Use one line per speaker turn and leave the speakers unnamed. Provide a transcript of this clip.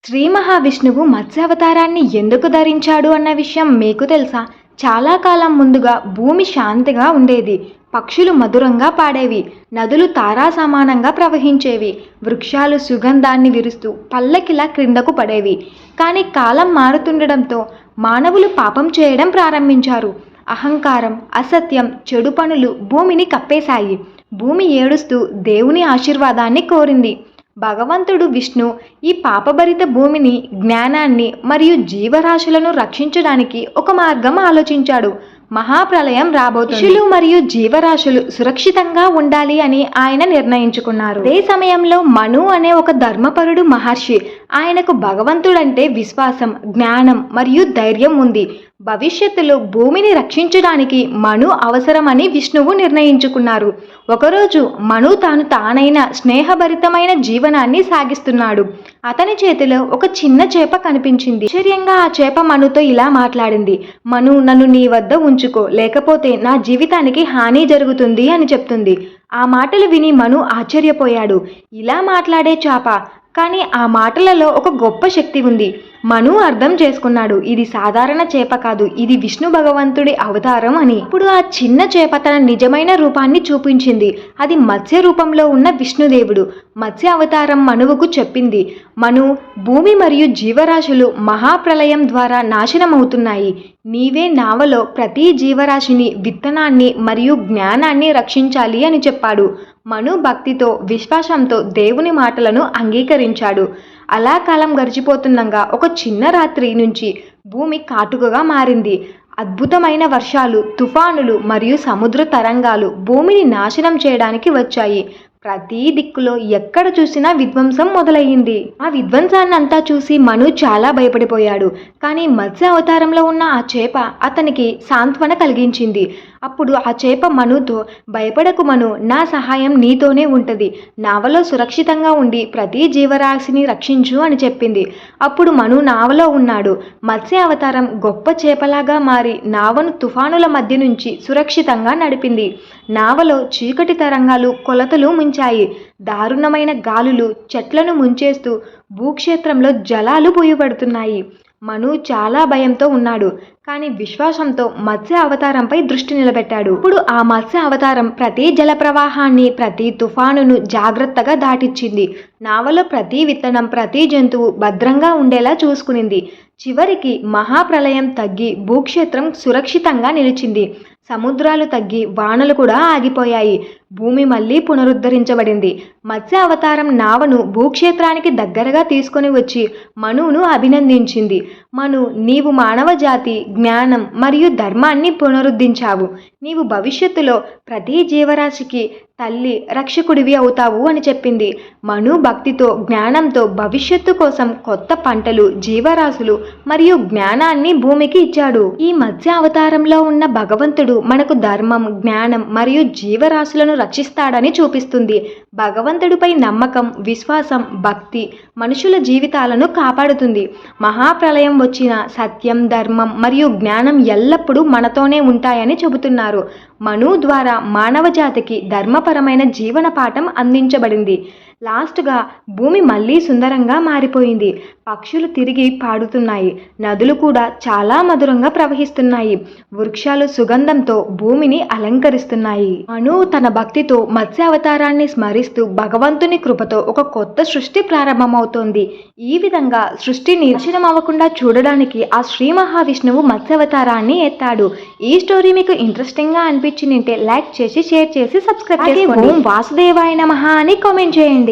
శ్రీ మహావిష్ణువు మత్స్యావతారాన్ని ఎందుకు ధరించాడు అన్న విషయం మీకు తెలుసా? చాలా కాలం ముందుగా భూమి శాంతిగా ఉండేది. పక్షులు మధురంగా పాడేవి, నదులు తారా సమానంగా ప్రవహించేవి, వృక్షాలు సుగంధాన్ని విరుస్తూ పల్లకిలా క్రిందకు పడేవి. కానీ కాలం మారుతుండడంతో మానవులు పాపం చేయడం ప్రారంభించారు. అహంకారం, అసత్యం, చెడు పనులు భూమిని కప్పేశాయి. భూమి ఏడుస్తూ దేవుని ఆశీర్వాదాన్ని కోరింది. భగవంతుడు విష్ణు ఈ పాపభరిత భూమిని, జ్ఞానాన్ని మరియు జీవరాశులను రక్షించడానికి ఒక మార్గం ఆలోచించాడు. మహాప్రళయం రాబోతుంది. ఋషులు మరియు జీవరాశులు సురక్షితంగా ఉండాలి అని ఆయన నిర్ణయించుకున్నారు. అదే సమయంలో మను అనే ఒక ధర్మపరుడు మహర్షి. ఆయనకు భగవంతుడంటే విశ్వాసం, జ్ఞానం మరియు ధైర్యం ఉంది. భవిష్యత్తులో భూమిని రక్షించడానికి మను అవసరమని విష్ణువు నిర్ణయించుకున్నారు. ఒకరోజు మను తానైన స్నేహభరితమైన జీవనాన్ని సాగిస్తున్నాడు. అతని చేతిలో ఒక చిన్న చేప కనిపించింది. ఆశ్చర్యంగా ఆ చేప మనుతో ఇలా మాట్లాడింది. మను, నన్ను నీ వద్ద ఉంచుకో, లేకపోతే నా జీవితానికి హాని జరుగుతుంది అని చెప్తుంది. ఆ మాటలు విని మను ఆశ్చర్యపోయాడు. ఇలా మాట్లాడే చేప, కానీ ఆ మాటలలో ఒక గొప్ప శక్తి ఉంది. మను అర్థం చేసుకున్నాడు, ఇది సాధారణ చేప కాదు, ఇది విష్ణు భగవంతుడి అవతారం అని. ఇప్పుడు ఆ చిన్న చేప తన నిజమైన రూపాన్ని చూపించింది. అది మత్స్య రూపంలో ఉన్న విష్ణుదేవుడు. మత్స్య అవతారం మనువుకు చెప్పింది, మను, భూమి మరియు జీవరాశులు మహాప్రళయం ద్వారా నాశనమవుతున్నాయి. నీవే నావలో ప్రతి జీవరాశిని, విత్తనాన్ని మరియు జ్ఞానాన్ని రక్షించాలి అని చెప్పాడు. మను భక్తితో, విశ్వాసంతో దేవుని మాటలను అంగీకరించాడు. అలా కాలం గడిచిపోతుండగా ఒక చిన్న రాత్రి నుంచి భూమి కాటుకగా మారింది. అద్భుతమైన వర్షాలు, తుఫానులు మరియు సముద్ర తరంగాలు భూమిని నాశనం చేయడానికి వచ్చాయి. ప్రతి దిక్కులో ఎక్కడ చూసినా విధ్వంసం మొదలయ్యింది. ఆ విధ్వంసాన్ని అంతా చూసి మను చాలా భయపడిపోయాడు. కానీ మత్స్య అవతారంలో ఉన్న ఆ చేప అతనికి సాంత్వన కలిగించింది. అప్పుడు ఆ చేప మనుతో, భయపడకు మను, నా సహాయం నీతోనే ఉంటుంది. నావలో సురక్షితంగా ఉండి ప్రతి జీవరాశిని రక్షించు అని చెప్పింది. అప్పుడు మను నావలో ఉన్నాడు. మత్స్య అవతారం గొప్ప చేపలాగా మారి నావను తుఫానుల మధ్య నుంచి సురక్షితంగా నడిపింది. నావలో చీకటి తరంగాలు కొలతలు ముంచాయి. దారుణమైన గాలులు చెట్లను ముంచేస్తూ భూక్షేత్రంలో జలాలు పూయబడుతున్నాయి. మను చాలా భయంతో ఉన్నాడు, కానీ విశ్వాసంతో మత్స్య అవతారంపై దృష్టి నిలబెట్టాడు. ఇప్పుడు ఆ మత్స్య అవతారం ప్రతి జల ప్రవాహాన్ని, ప్రతి తుఫానును జాగ్రత్తగా దాటిచ్చింది. నావలో ప్రతి విత్తనం, ప్రతి జంతువు భద్రంగా ఉండేలా చూసుకునింది. చివరికి మహాప్రళయం తగ్గి భూక్షేత్రం సురక్షితంగా నిలిచింది. సముద్రాలు తగ్గి వానలు కూడా ఆగిపోయాయి. భూమి మళ్ళీ పునరుద్ధరించబడింది. మత్స్య అవతారం నావను భూక్షేత్రానికి దగ్గరగా తీసుకొని వచ్చి మనువును అభినందించింది. మను, నీవు మానవ జాతి, జ్ఞానం మరియు ధర్మాన్ని పునరుద్ధరించావు. నీవు భవిష్యత్తులో ప్రతి జీవరాశికి తల్లి, రక్షకుడివి అవుతావు అని చెప్పింది. మను భక్తితో, జ్ఞానంతో భవిష్యత్తు కోసం కొత్త పంటలు, జీవరాశులు మరియు జ్ఞానాన్ని భూమికి ఇచ్చాడు. ఈ మత్స్య అవతారంలో ఉన్న భగవంతుడు మనకు ధర్మం, జ్ఞానం మరియు జీవరాశులను రక్షిస్తాడని చూపిస్తుంది. భగవంతుడిపై నమ్మకం, విశ్వాసం, భక్తి మనుషుల జీవితాలను కాపాడుతుంది. మహాప్రళయం వచ్చిన సత్యం, ధర్మం మరియు జ్ఞానం ఎల్లప్పుడూ మనతోనే ఉంటాయని చెబుతున్నారు. మను ద్వారా మానవ జాతికి ధర్మపరమైన జీవన పాఠం అందించబడింది. లాస్ట్గా భూమి మళ్ళీ సుందరంగా మారిపోయింది. పక్షులు తిరిగి పాడుతున్నాయి, నదులు కూడా చాలా మధురంగా ప్రవహిస్తున్నాయి, వృక్షాలు సుగంధంతో భూమిని అలంకరిస్తున్నాయి. మను తన భక్తితో మత్స్య అవతారాన్ని స్మరిస్తూ భగవంతుని కృపతో ఒక కొత్త సృష్టి ప్రారంభమవుతోంది. ఈ విధంగా సృష్టి నాశనం అవ్వకుండా చూడడానికి ఆ శ్రీ మహావిష్ణువు మత్స్య అవతారాన్ని ఎత్తాడు. ఈ స్టోరీ మీకు ఇంట్రెస్టింగ్గా అనిపించిందంటే లైక్ చేసి, షేర్ చేసి, సబ్స్క్రైబ్ చేసుకోండి. ఓం వాసుదేవాయ నమః అని కామెంట్ చేయండి.